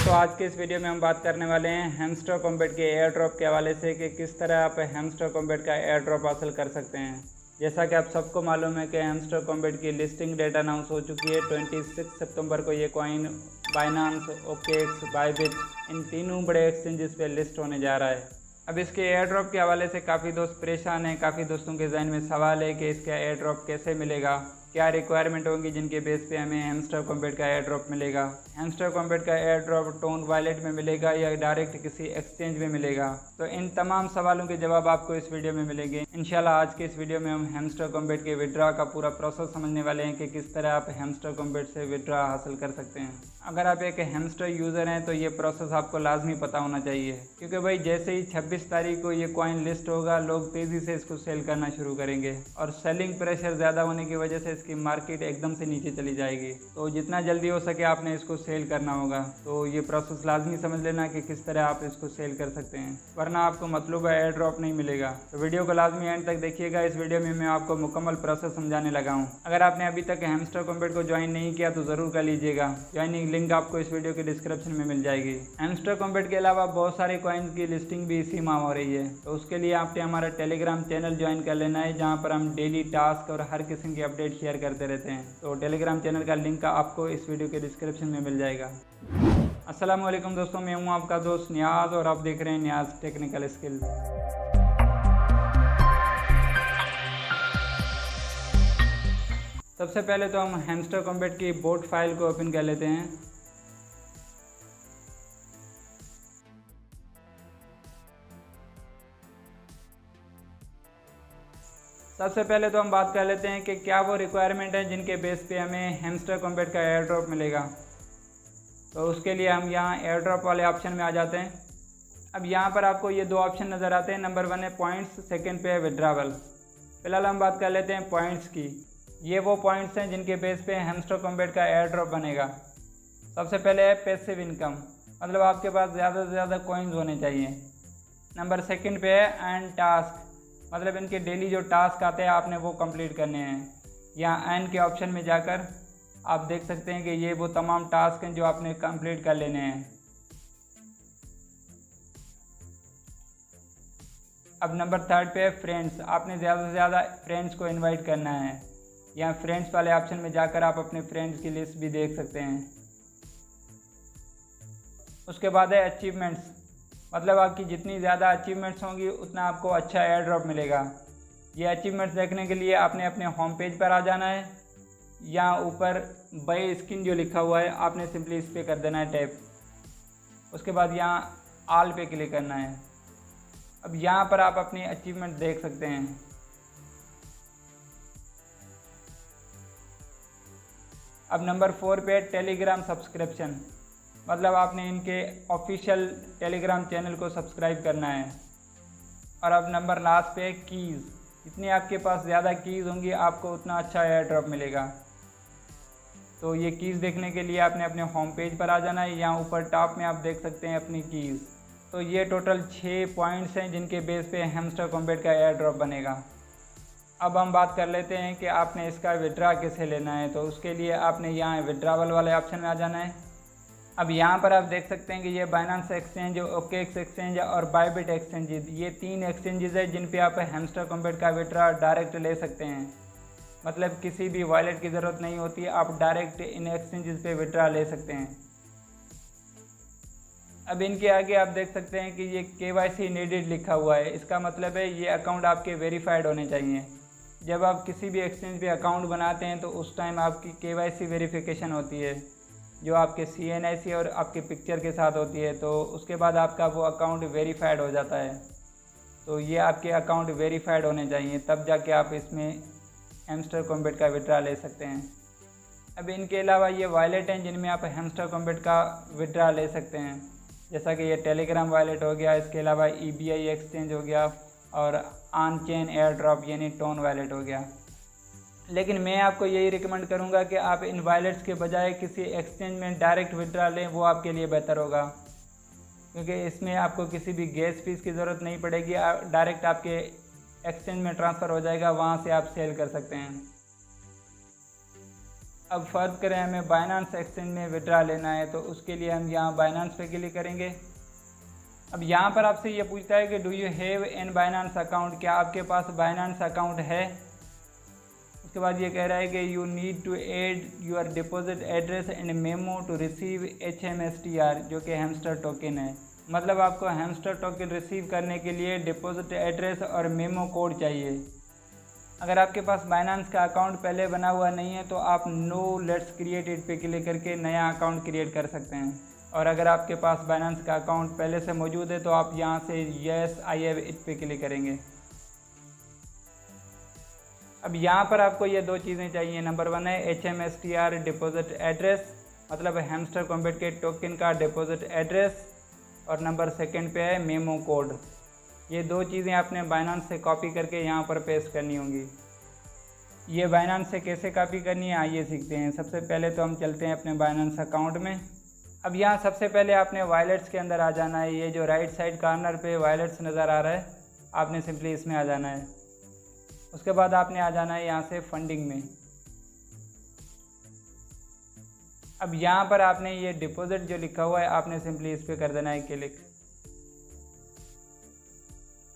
दोस्तों आज के इस वीडियो में हम बात करने वाले हैं हैमस्टर कॉम्बैट के एयर ड्रॉप के हवाले से कि किस तरह आप हैमस्टर कॉम्बैट का एयर ड्रॉप हासिल कर सकते हैं। जैसा कि आप सबको मालूम है कि हैमस्टर कॉम्बैट की लिस्टिंग डेट अनाउंस हो चुकी है। 26 सितंबर को ये कॉइन बाइनांस, ओकेएक्स, बाइबिट इन तीनों बड़े एक्सचेंजेस पे लिस्ट होने जा रहा है। अब इसके एयर ड्रॉप के हवाले से काफ़ी दोस्त परेशान हैं। काफ़ी दोस्तों के जहन में सवाल है कि इसका एयर ड्रॉप कैसे मिलेगा, क्या रिक्वायरमेंट होंगी जिनके बेस पे हमें हैमस्टर कॉम्बैट का एयर ड्रॉप मिलेगा। हैमस्टर कॉम्बैट का एयर ड्रॉप टोन वॉलेट में मिलेगा या डायरेक्ट किसी एक्सचेंज में मिलेगा। तो इन तमाम सवालों के जवाब आपको इस वीडियो में मिलेंगे इंशाल्लाह। आज के इस वीडियो में हम हैमस्टर कॉम्बैट के विड्रॉ का पूरा प्रोसेस समझने वाले हैं कि किस तरह आप हैमस्टर कॉम्बैट से विड्रॉ हासिल कर सकते हैं। अगर आप एक हैमस्टर यूज़र हैं तो ये प्रोसेस आपको लाजमी पता होना चाहिए, क्योंकि भाई जैसे ही 26 तारीख को ये कॉइन लिस्ट होगा लोग तेज़ी से इसको सेल करना शुरू करेंगे और सेलिंग प्रेशर ज़्यादा होने की वजह से इसकी मार्केट एकदम से नीचे चली जाएगी। तो जितना जल्दी हो सके आपने इसको सेल करना होगा। तो ये प्रोसेस लाजमी समझ लेना कि किस तरह आप इसको सेल कर सकते हैं, वरना आपको मतलूबा एयर ड्रॉप नहीं मिलेगा। तो वीडियो को लाजमी एंड तक देखिएगा। इस वीडियो में मैं आपको मुकम्मल प्रोसेस समझाने लगा हूँ। अगर आपने अभी तक हैमस्टर कॉम्बैट को ज्वाइन नहीं किया तो ज़रूर कर लीजिएगा। ज्वाइनिंग लिंक आपको इस वीडियो के डिस्क्रिप्शन में मिल जाएगी। हैमस्टर कॉम्बैट के अलावा बहुत सारे कॉइन्स की लिस्टिंग भी इसी माह हो रही है। तो उसके लिए आपने हमारा टेलीग्राम चैनल ज्वाइन कर लेना है, जहाँ पर हम डेली टास्क और हर किस्म की अपडेट शेयर करते रहते हैं। तो टेलीग्राम चैनल का लिंक आपको इस वीडियो के डिस्क्रिप्शन में मिल जाएगा। अस्सलाम वालेकुम दोस्तों, मैं हूँ आपका दोस्त नियाज़ और आप देख रहे हैं नियाज़ टेक्निकल स्किल। सबसे पहले तो हम हैमस्टर कॉम्बैट की बोट फाइल को ओपन कर लेते हैं। सबसे पहले तो हम बात कर लेते हैं कि क्या वो रिक्वायरमेंट है जिनके बेस पे हमें हैमस्टर कॉम्बैट का एयर ड्रॉप मिलेगा। तो उसके लिए हम यहाँ एयर ड्रॉप वाले ऑप्शन में आ जाते हैं। अब यहाँ पर आपको ये दो ऑप्शन नज़र आते हैं। नंबर 1 है पॉइंट्स, सेकंड पे है विड्रॉवल। फिलहाल हम बात कर लेते हैं पॉइंट्स की। ये वो पॉइंट्स हैं जिनके बेस पे हैमस्टर कॉम्बैट का एयर ड्रॉप बनेगा। सबसे पहले है पैसिव इनकम, मतलब आपके पास ज़्यादा से ज़्यादा कॉइन्स होने चाहिए। नंबर सेकंड पे है एंड टास्क, मतलब इनके डेली जो टास्क आते हैं आपने वो कंप्लीट करने हैं। यहाँ एंड के ऑप्शन में जाकर आप देख सकते हैं कि ये वो तमाम टास्क हैं जो आपने कंप्लीट कर लेने हैं। अब नंबर 3 पे है फ्रेंड्स, आपने ज़्यादा से ज़्यादा फ्रेंड्स को इनवाइट करना है। यहाँ फ्रेंड्स वाले ऑप्शन में जाकर आप अपने फ्रेंड्स की लिस्ट भी देख सकते हैं। उसके बाद है अचीवमेंट्स, मतलब आपकी जितनी ज़्यादा अचीवमेंट्स होंगी उतना आपको अच्छा एयर ड्रॉप मिलेगा। ये अचीवमेंट्स देखने के लिए आपने अपने होम पेज पर आ जाना है। यहाँ ऊपर बाय स्किन जो लिखा हुआ है आपने सिंपली इस पर कर देना है टैप। उसके बाद यहाँ ऑल पे क्लिक करना है। अब यहाँ पर आप अपनी अचीवमेंट देख सकते हैं। अब नंबर 4 पे टेलीग्राम सब्सक्रिप्शन, मतलब आपने इनके ऑफिशियल टेलीग्राम चैनल को सब्सक्राइब करना है। और अब नंबर लास्ट पे कीज़, जितनी आपके पास ज़्यादा कीज़ होंगी आपको उतना अच्छा एयर ड्रॉप मिलेगा। तो ये कीज़ देखने के लिए आपने अपने होम पेज पर आ जाना है। यहाँ ऊपर टॉप में आप देख सकते हैं अपनी कीज़। तो ये टोटल 6 पॉइंट्स हैं जिनके बेस पे हैमस्टर कॉम्बैट का एयर ड्रॉप बनेगा। अब हम बात कर लेते हैं कि आपने इसका विड्रॉ कैसे लेना है। तो उसके लिए आपने यहाँ विड्रॉवल वाले ऑप्शन में आ जाना है। अब यहाँ पर आप देख सकते हैं कि ये बाइनांस एक्सचेंज, ओकेएक्स एक्सचेंज और बाइबिट एक्सचेंज, ये 3 एक्सचेंजेस है जिन पे आप हैमस्टर कॉम्बैट का विड्रॉ डायरेक्ट ले सकते हैं। मतलब किसी भी वॉलेट की ज़रूरत नहीं होती, आप डायरेक्ट इन एक्सचेंजेस पे विड्रॉ ले सकते हैं। अब इनके आगे आप देख सकते हैं कि ये KYC नीडेड लिखा हुआ है। इसका मतलब है ये अकाउंट आपके वेरीफाइड होने चाहिए। जब आप किसी भी एक्सचेंज पे अकाउंट बनाते हैं तो उस टाइम आपकी KYC वेरिफिकेशन होती है, जो आपके CNIC और आपके पिक्चर के साथ होती है। तो उसके बाद आपका वो अकाउंट वेरीफाइड हो जाता है। तो ये आपके अकाउंट वेरीफाइड होने चाहिए, तब जाके आप इसमें हैमस्टर कॉम्बैट का विड्रॉ ले सकते हैं। अब इनके अलावा ये वॉलेट हैं जिनमें आप हैमस्टर कॉम्बैट का विड्रॉ ले सकते हैं, जैसा कि ये टेलीग्राम वॉलेट हो गया। इसके अलावा EBI एक्सचेंज हो गया और ऑन चेन एयर ड्रॉप यानी टोन वॉलेट हो गया। लेकिन मैं आपको यही रिकमेंड करूंगा कि आप इन वॉलेट्स के बजाय किसी एक्सचेंज में डायरेक्ट विड्रॉ लें, वो आपके लिए बेहतर होगा, क्योंकि इसमें आपको किसी भी गैस फीस की ज़रूरत नहीं पड़ेगी। डायरेक्ट आपके एक्सचेंज में ट्रांसफ़र हो जाएगा, वहाँ से आप सेल कर सकते हैं। अब फर्ज करें हमें बाइनेंस एक्सचेंज में विड्रा लेना है, तो उसके लिए हम यहाँ बाइनेंस पे क्लिक करेंगे। अब यहाँ पर आपसे ये पूछता है कि do you have an Binance account, क्या आपके पास बाइनेंस अकाउंट है। उसके बाद ये कह रहा है कि you need to add your deposit address and memo to receive HMSTR, जो कि हैमस्टर टोकन है। मतलब आपको हैमस्टर टोकन रिसीव करने के लिए डिपॉजिट एड्रेस और मेमो कोड चाहिए। अगर आपके पास बाइनेंस का अकाउंट पहले बना हुआ नहीं है तो आप नो लेट्स क्रिएट इट पे क्लिक करके नया अकाउंट क्रिएट कर सकते हैं। और अगर आपके पास बाइनेंस का अकाउंट पहले से मौजूद है तो आप यहाँ से यस आई हैव इट पे क्लिक करेंगे। अब यहाँ पर आपको ये दो चीज़ें चाहिए। नंबर 1 है HMSTR डिपॉजिट एड्रेस, मतलब हैमस्टर कॉम्बैट के टोकन का डिपॉजिट एड्रेस, और नंबर 2 पे है मेमो कोड। ये दो चीज़ें आपने बाइनेंस से कॉपी करके यहाँ पर पेस्ट करनी होंगी। ये बाइनेंस से कैसे कॉपी करनी है आइए सीखते हैं। सबसे पहले तो हम चलते हैं अपने बाइनेंस अकाउंट में। अब यहाँ सबसे पहले आपने वॉलेट्स के अंदर आ जाना है। ये जो राइट साइड कॉर्नर पे वॉलेट्स नज़र आ रहा है, आपने सिंपली इसमें आ जाना है। उसके बाद आपने आ जाना है यहाँ से फंडिंग में। अब यहाँ पर आपने ये डिपॉजिट जो लिखा हुआ है आपने सिंपली इस पर कर देना है क्लिक।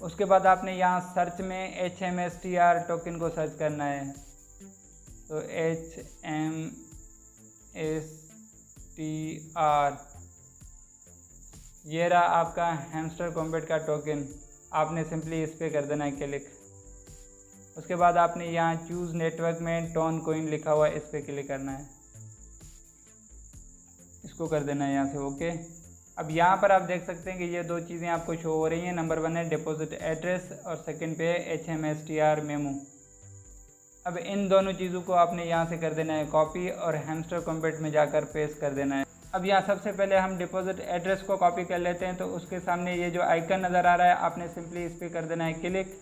उसके बाद आपने यहाँ सर्च में HMSTR टोकन को सर्च करना है। तो HMSTR, ये रहा आपका हैमस्टर कॉम्बैट का टोकन। आपने सिंपली इस पर कर देना है क्लिक। उसके बाद आपने यहाँ चूज़ नेटवर्क में टोन कॉइन लिखा हुआ है, इस पर क्लिक करना है। इसको कर देना है यहाँ से ओके। अब यहाँ पर आप देख सकते हैं कि ये दो चीज़ें आपको शो हो रही हैं। नंबर 1 है डिपॉजिट एड्रेस और 2 पे है HMSTR मेमो। अब इन दोनों चीज़ों को आपने यहाँ से कर देना है कॉपी और हैमस्टर कॉम्बैट में जाकर पेस्ट कर देना है। अब यहाँ सबसे पहले हम डिपॉजिट एड्रेस को कॉपी कर लेते हैं। तो उसके सामने ये जो आइकन नज़र आ रहा है आपने सिंपली इस पर कर देना है क्लिक।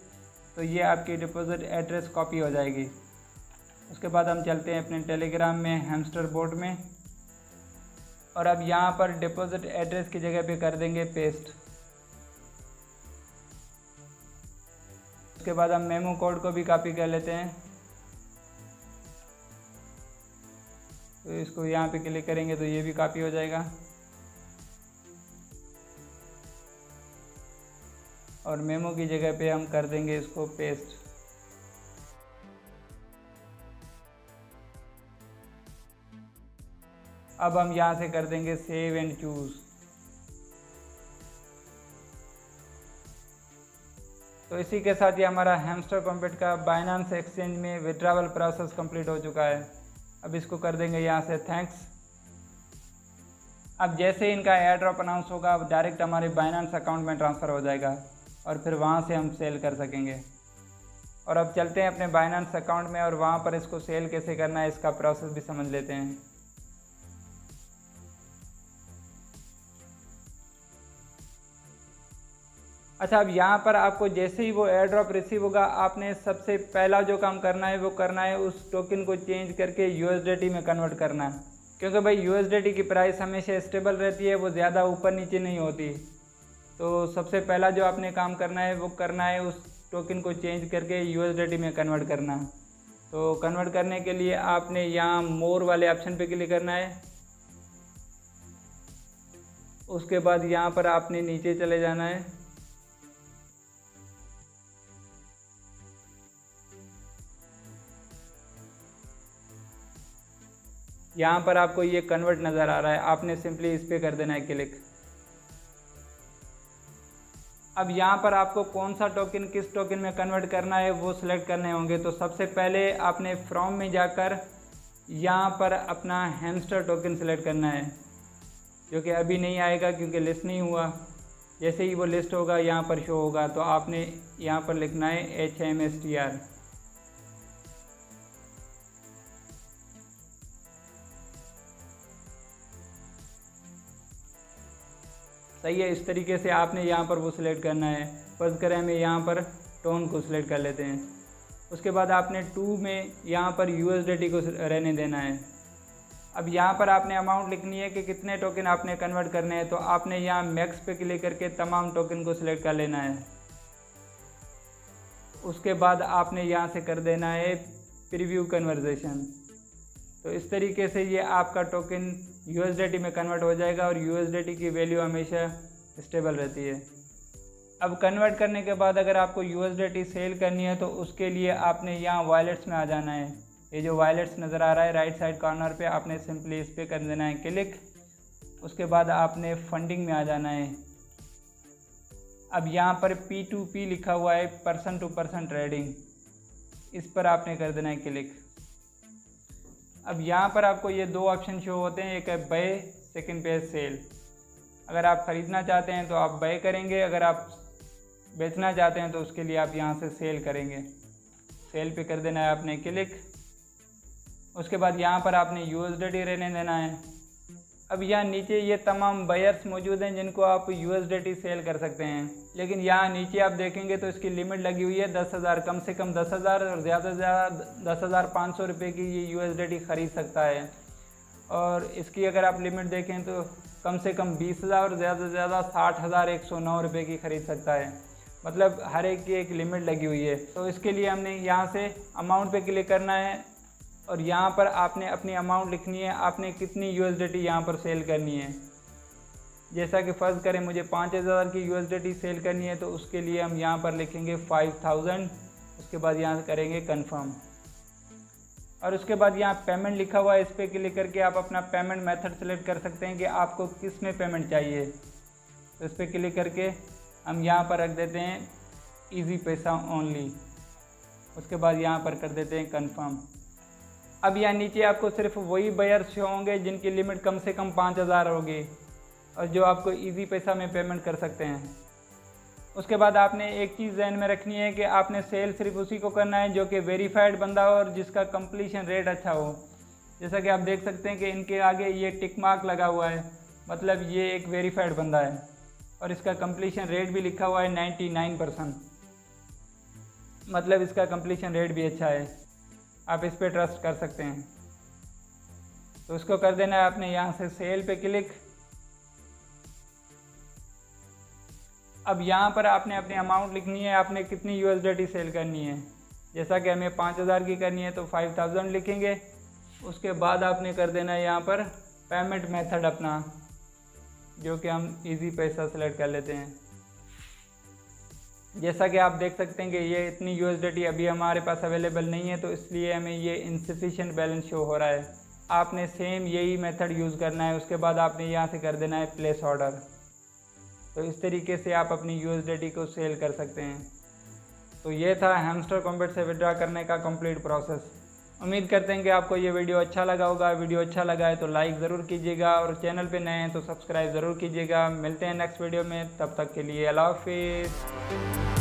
तो ये आपकी डिपॉजिट एड्रेस कॉपी हो जाएगी। उसके बाद हम चलते हैं अपने टेलीग्राम में हैमस्टर बोट में, और अब यहाँ पर डिपॉजिट एड्रेस की जगह पे कर देंगे पेस्ट। उसके बाद हम मेमो कोड को भी कॉपी कर लेते हैं। तो इसको यहाँ पे क्लिक करेंगे तो ये भी कॉपी हो जाएगा। और मेमो की जगह पे हम कर देंगे इसको पेस्ट। अब हम यहाँ से कर देंगे सेव एंड चूज़। तो इसी के साथ ही हमारा हैमस्टर कॉम्बैट का बाइनेंस एक्सचेंज में विड्रॉवल प्रोसेस कंप्लीट हो चुका है। अब इसको कर देंगे यहाँ से थैंक्स। अब जैसे ही इनका एयर ड्रॉप अनाउंस होगा अब डायरेक्ट हमारे बाइनेंस अकाउंट में ट्रांसफ़र हो जाएगा और फिर वहाँ से हम सेल कर सकेंगे। और अब चलते हैं अपने बाइनेंस अकाउंट में और वहाँ पर इसको सेल कैसे करना है इसका प्रोसेस भी समझ लेते हैं। अच्छा, अब यहाँ पर आपको जैसे ही वो एयर ड्रॉप रिसीव होगा आपने सबसे पहला जो काम करना है वो करना है उस टोकन को चेंज करके USDT में कन्वर्ट करना है। क्योंकि भाई USDT की प्राइस हमेशा स्टेबल रहती है, वो ज़्यादा ऊपर नीचे नहीं होती। तो सबसे पहला जो आपने काम करना है वो करना है उस टोकन को चेंज करके USDT में कन्वर्ट करना। तो कन्वर्ट करने के लिए आपने यहाँ मोर वाले ऑप्शन पे क्लिक करना है। उसके बाद यहाँ पर आपने नीचे चले जाना है। यहाँ पर आपको ये कन्वर्ट नज़र आ रहा है, आपने सिंपली इस पर कर देना है क्लिक। अब यहाँ पर आपको कौन सा टोकन किस टोकन में कन्वर्ट करना है वो सिलेक्ट करने होंगे। तो सबसे पहले आपने फ्रॉम में जाकर यहाँ पर अपना हैमस्टर टोकन सिलेक्ट करना है, जो कि अभी नहीं आएगा क्योंकि लिस्ट नहीं हुआ। जैसे ही वो लिस्ट होगा यहाँ पर शो होगा। तो आपने यहाँ पर लिखना है HMSTR। सही है, इस तरीके से आपने यहाँ पर वो सिलेक्ट करना है। फर्ज करें हमें यहाँ पर टोन को सिलेक्ट कर लेते हैं। उसके बाद आपने 2 में यहाँ पर USDT को रहने देना है। अब यहाँ पर आपने अमाउंट लिखनी है कि कितने टोकन आपने कन्वर्ट करने हैं। तो आपने यहाँ मैक्स पे क्लिक करके तमाम टोकन को सिलेक्ट कर लेना है। उसके बाद आपने यहाँ से कर देना है प्रीव्यू कन्वर्जेशन। तो इस तरीके से ये आपका टोकन USDT में कन्वर्ट हो जाएगा और USDT की वैल्यू हमेशा स्टेबल रहती है। अब कन्वर्ट करने के बाद अगर आपको USDT सेल करनी है तो उसके लिए आपने यहाँ वॉलेट्स में आ जाना है। ये जो वॉलेट्स नज़र आ रहा है राइट साइड कॉर्नर पे, आपने सिंपली इस पर कर देना है क्लिक। उसके बाद आपने फंडिंग में आ जाना है। अब यहाँ पर P2P लिखा हुआ है, पर्सन टू पर्सन ट्रेडिंग, इस पर आपने कर देना है क्लिक। अब यहाँ पर आपको ये दो ऑप्शन शो होते हैं, एक है बाय, सेकंड पे है सेल। अगर आप ख़रीदना चाहते हैं तो आप बाय करेंगे, अगर आप बेचना चाहते हैं तो उसके लिए आप यहाँ से सेल करेंगे। सेल पे कर देना है आपने क्लिक। उसके बाद यहाँ पर आपने USDT रहने देना है। अब यहाँ नीचे ये तमाम बायर्स मौजूद हैं जिनको आप USDT सेल कर सकते हैं, लेकिन यहाँ नीचे आप देखेंगे तो इसकी लिमिट लगी हुई है 10,000, कम से कम 10,000 और ज़्यादा से ज़्यादा 10,500 रुपये की ये USDT ख़रीद सकता है। और इसकी अगर आप लिमिट देखें तो कम से कम 20,000 और ज़्यादा से ज़्यादा 60,109 रुपये की ख़रीद सकता है। मतलब हर एक की एक लिमिट लगी हुई है। तो इसके लिए हमने यहाँ से अमाउंट पे क्लिक करना है और यहाँ पर आपने अपनी अमाउंट लिखनी है, आपने कितनी USDT यहाँ पर सेल करनी है। जैसा कि फ़र्ज़ करें मुझे 5,000 की USDT सेल करनी है तो उसके लिए हम यहाँ पर लिखेंगे 5,000। उसके बाद यहाँ करेंगे कन्फर्म और उसके बाद यहाँ पेमेंट लिखा हुआ है, इस पर क्लिक करके आप अपना पेमेंट मेथड सेलेक्ट कर सकते हैं कि आपको किस में पेमेंट चाहिए। तो इस पर क्लिक करके हम यहाँ पर रख देते हैं ईजी पैसा ओनली। उसके बाद यहाँ पर कर देते हैं कन्फर्म। अब यहाँ नीचे आपको सिर्फ वही बायर्स शो होंगे जिनकी लिमिट कम से कम 5,000 होगी और जो आपको ईजी पैसा में पेमेंट कर सकते हैं। उसके बाद आपने एक चीज़ ध्यान में रखनी है कि आपने सेल सिर्फ उसी को करना है जो कि वेरीफाइड बंदा हो और जिसका कंप्लीशन रेट अच्छा हो। जैसा कि आप देख सकते हैं कि इनके आगे ये टिक मार्क लगा हुआ है, मतलब ये एक वेरीफाइड बंदा है और इसका कंप्लीशन रेट भी लिखा हुआ है 99%, मतलब इसका कंप्लीशन रेट भी अच्छा है, आप इस पर ट्रस्ट कर सकते हैं। तो उसको कर देना है आपने यहाँ से सेल पे क्लिक। अब यहाँ पर आपने अपनी अमाउंट लिखनी है, आपने कितनी USDT सेल करनी है। जैसा कि हमें 5,000 की करनी है तो 5,000 लिखेंगे। उसके बाद आपने कर देना है यहाँ पर पेमेंट मेथड अपना, जो कि हम ईजी पैसा सेलेक्ट कर लेते हैं। जैसा कि आप देख सकते हैं कि ये इतनी USDT अभी हमारे पास अवेलेबल नहीं है, तो इसलिए हमें ये इनसफिशिएंट बैलेंस शो हो रहा है। आपने सेम यही मेथड यूज़ करना है। उसके बाद आपने यहाँ से कर देना है प्लेस ऑर्डर। तो इस तरीके से आप अपनी USDT को सेल कर सकते हैं। तो ये था हैमस्टर कॉम्बैट से विड्रॉ करने का कंप्लीट प्रोसेस। उम्मीद करते हैं कि आपको ये वीडियो अच्छा लगा होगा। वीडियो अच्छा लगा है तो लाइक ज़रूर कीजिएगा और चैनल पे नए हैं तो सब्सक्राइब ज़रूर कीजिएगा। मिलते हैं नेक्स्ट वीडियो में, तब तक के लिए अल्लाह हाफिज़।